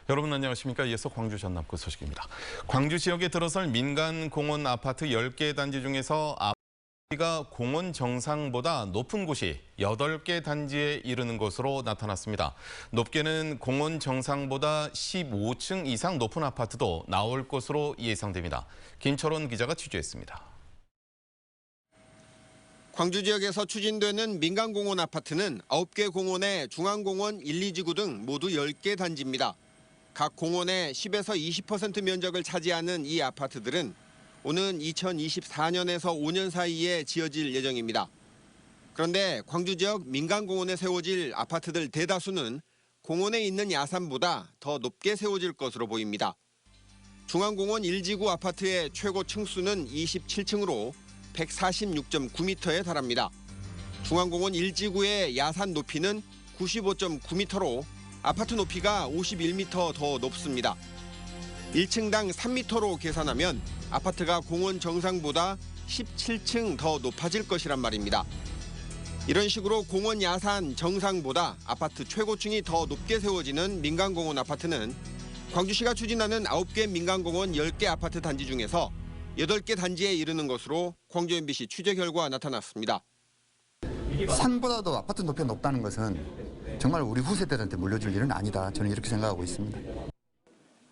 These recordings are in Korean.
여러분 안녕하십니까? 이어서 광주 전남구 소식입니다. 광주 지역에 들어설 민간 공원 아파트 10개 단지 중에서 아파트가 공원 정상보다 높은 곳이 8개 단지에 이르는 것으로 나타났습니다. 높게는 공원 정상보다 15층 이상 높은 아파트도 나올 것으로 예상됩니다. 김철원 기자가 취재했습니다. 광주 지역에서 추진되는 민간공원 아파트는 9개 공원의 중앙공원 1, 2지구 등 모두 10개 단지입니다. 각 공원의 10에서 20% 면적을 차지하는 이 아파트들은 오는 2024년에서 5년 사이에 지어질 예정입니다. 그런데 광주 지역 민간공원에 세워질 아파트들 대다수는 공원에 있는 야산보다 더 높게 세워질 것으로 보입니다. 중앙공원 1지구 아파트의 최고 층수는 27층으로 146.9m에 달합니다. 중앙공원 1지구의 야산 높이는 95.9m로 아파트 높이가 51m 더 높습니다. 1층당 3m로 계산하면 아파트가 공원 정상보다 17층 더 높아질 것이란 말입니다. 이런 식으로 공원 야산 정상보다 아파트 최고층이 더 높게 세워지는 민간공원 아파트는 광주시가 추진하는 9개 민간공원 10개 아파트 단지 중에서 8개 단지에 이르는 것으로 광주 MBC 취재 결과 나타났습니다. 산보다도 아파트 높이가 높다는 것은 정말 우리 후세대들한테 물려줄 일은 아니다. 저는 이렇게 생각하고 있습니다.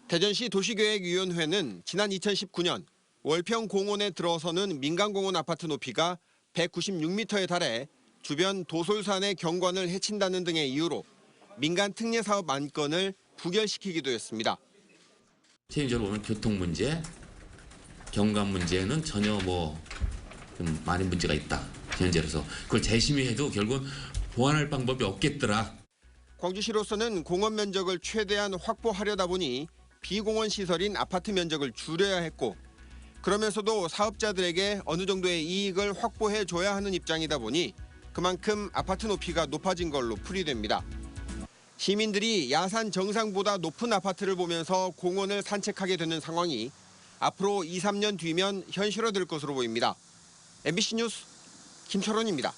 대전시 도시계획위원회는 지난 2019년 월평 공원에 들어서는 민간공원 아파트 높이가 196m에 달해 주변 도솔산의 경관을 해친다는 등의 이유로 민간 특례 사업 안건을 부결시키기도 했습니다. 체인적으로 보면 교통 문제, 경관 문제는 전혀 좀 많은 문제가 있다. 현재로서 그걸 재심의해도 결국은 보완할 방법이 없겠더라. 광주시로서는 공원 면적을 최대한 확보하려다 보니 비공원 시설인 아파트 면적을 줄여야 했고 그러면서도 사업자들에게 어느 정도의 이익을 확보해 줘야 하는 입장이다 보니 그만큼 아파트 높이가 높아진 걸로 풀이됩니다. 시민들이 야산 정상보다 높은 아파트를 보면서 공원을 산책하게 되는 상황이 앞으로 2, 3년 뒤면 현실화될 것으로 보입니다. MBC 뉴스 김철원입니다.